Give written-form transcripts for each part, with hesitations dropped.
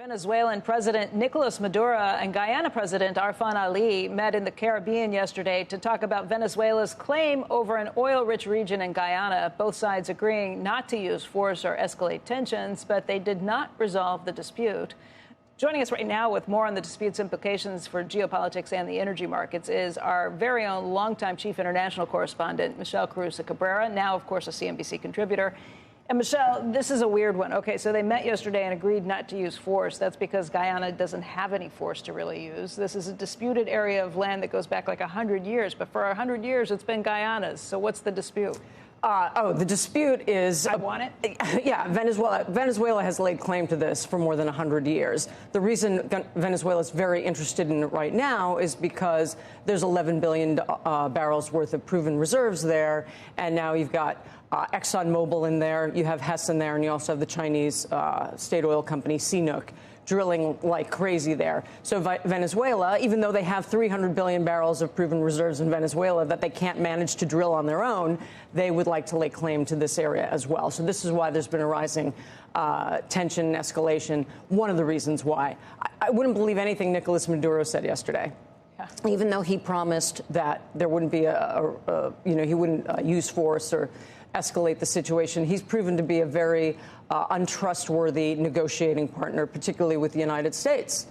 Venezuelan President Nicolas Maduro and Guyana President Arfan Ali met in the Caribbean yesterday to talk about Venezuela's claim over an oil-rich region in Guyana, both sides agreeing not to use force or escalate tensions, but they did not resolve the dispute. Joining us right now with more on the dispute's implications for geopolitics and the energy markets is our very own longtime chief international correspondent, Michelle Caruso-Cabrera, now, of course, a CNBC contributor. And, Michelle, this is a weird one. OK, so they met yesterday and agreed not to use force. That's because Guyana doesn't have any force to really use. This is a disputed area of land that goes back like 100 years. But for 100 years, it's been Guyana's. So what's the dispute? The dispute is... I want it? Yeah, Venezuela has laid claim to this for more than 100 years. The reason Venezuela is very interested in it right now is because there's 11 billion barrels worth of proven reserves there, and now you've got ExxonMobil in there, you have Hess in there, and you also have the Chinese state oil company CNOOC drilling like crazy there. So Venezuela, even though they have 300 billion barrels of proven reserves in Venezuela that they can't manage to drill on their own, they would like to lay claim to this area as well. So this is why there's been a rising tension and escalation. One of the reasons why. I wouldn't believe anything Nicolas Maduro said yesterday. Yeah. Even though he promised that there wouldn't be he wouldn't use force or escalate the situation, he's proven to be a very untrustworthy negotiating partner, particularly with the United States.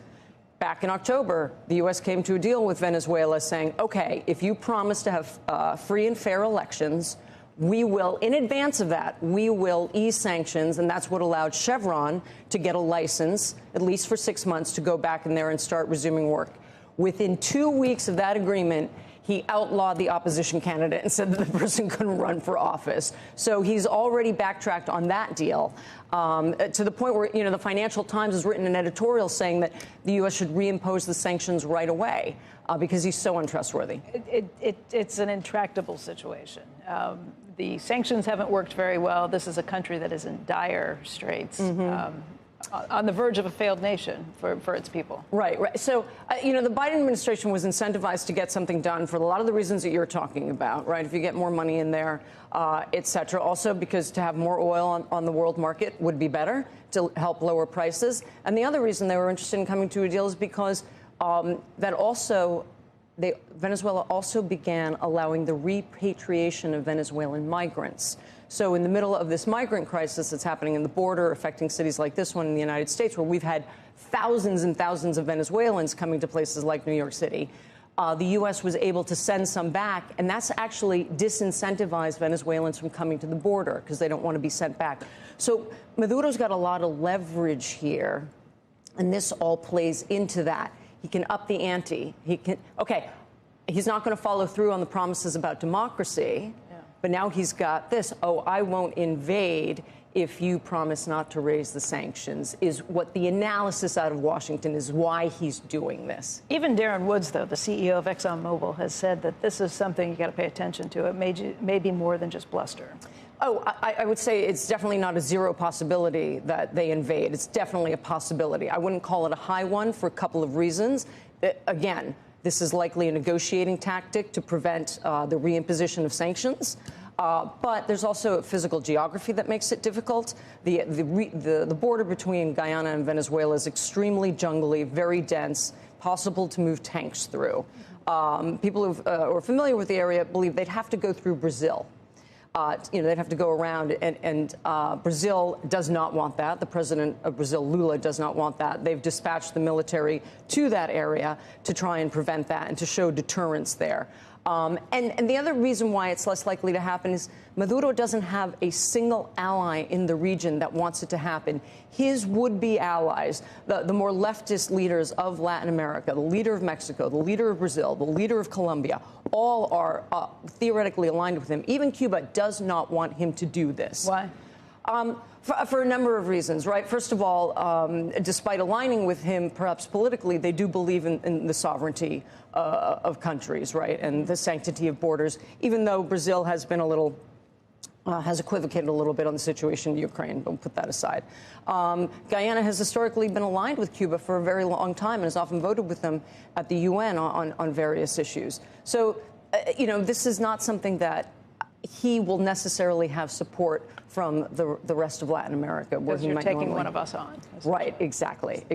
Back in October, the U.S. came to a deal with Venezuela saying, OK, if you promise to have free and fair elections, we will, in advance of that, we will ease sanctions. And that's what allowed Chevron to get a license, at least for 6 months, to go back in there and start resuming work. Within 2 weeks of that agreement, he outlawed the opposition candidate and said that the person couldn't run for office. So he's already backtracked on that deal to the point where, the Financial Times has written an editorial saying that the U.S. should reimpose the sanctions right away because he's so untrustworthy. It's an intractable situation. The sanctions haven't worked very well. This is a country that is in dire straits. Mm-hmm. On the verge of a failed nation for its people. Right. So, the Biden administration was incentivized to get something done for a lot of the reasons that you're talking about, right? If you get more money in there, et cetera. Also, because to have more oil on the world market would be better to help lower prices. And the other reason they were interested in coming to a deal is because Venezuela also began allowing the repatriation of Venezuelan migrants. So in the middle of this migrant crisis that's happening in the border, affecting cities like this one in the United States, where we've had thousands and thousands of Venezuelans coming to places like New York City, the U.S. was able to send some back. And that's actually disincentivized Venezuelans from coming to the border because they don't want to be sent back. So Maduro's got a lot of leverage here. And this all plays into that. He can up the ante. He's not going to follow through on the promises about democracy. But now he's got this, I won't invade if you promise not to raise the sanctions, is what the analysis out of Washington is why he's doing this. Even Darren Woods, though, the CEO of ExxonMobil, has said that this is something you got to pay attention to. It may be more than just bluster. I would say it's definitely not a zero possibility that they invade. It's definitely a possibility. I wouldn't call it a high one for a couple of reasons. Again, this is likely a negotiating tactic to prevent the reimposition of sanctions. But there's also a physical geography that makes it difficult. The border between Guyana and Venezuela is extremely jungly, very dense, possible to move tanks through. People who are familiar with the area believe they'd have to go through Brazil. They'd have to go around, and Brazil does not want that. The president of Brazil, Lula, does not want that. They've dispatched the military to that area to try and prevent that and to show deterrence there. And the other reason why it's less likely to happen is Maduro doesn't have a single ally in the region that wants it to happen. His would-be allies, the more leftist leaders of Latin America, the leader of Mexico, the leader of Brazil, the leader of Colombia, all are theoretically aligned with him. Even Cuba does not want him to do this. Why? For a number of reasons, right? First of all, despite aligning with him, perhaps politically, they do believe in the sovereignty of countries, right, and the sanctity of borders, even though Brazil has been has equivocated a little bit on the situation in Ukraine. Don't put that aside. Guyana has historically been aligned with Cuba for a very long time and has often voted with them at the UN on various issues. So, this is not something that he will necessarily have support from the rest of Latin America, where Because he you're might taking normally... one of us on. Right, exactly.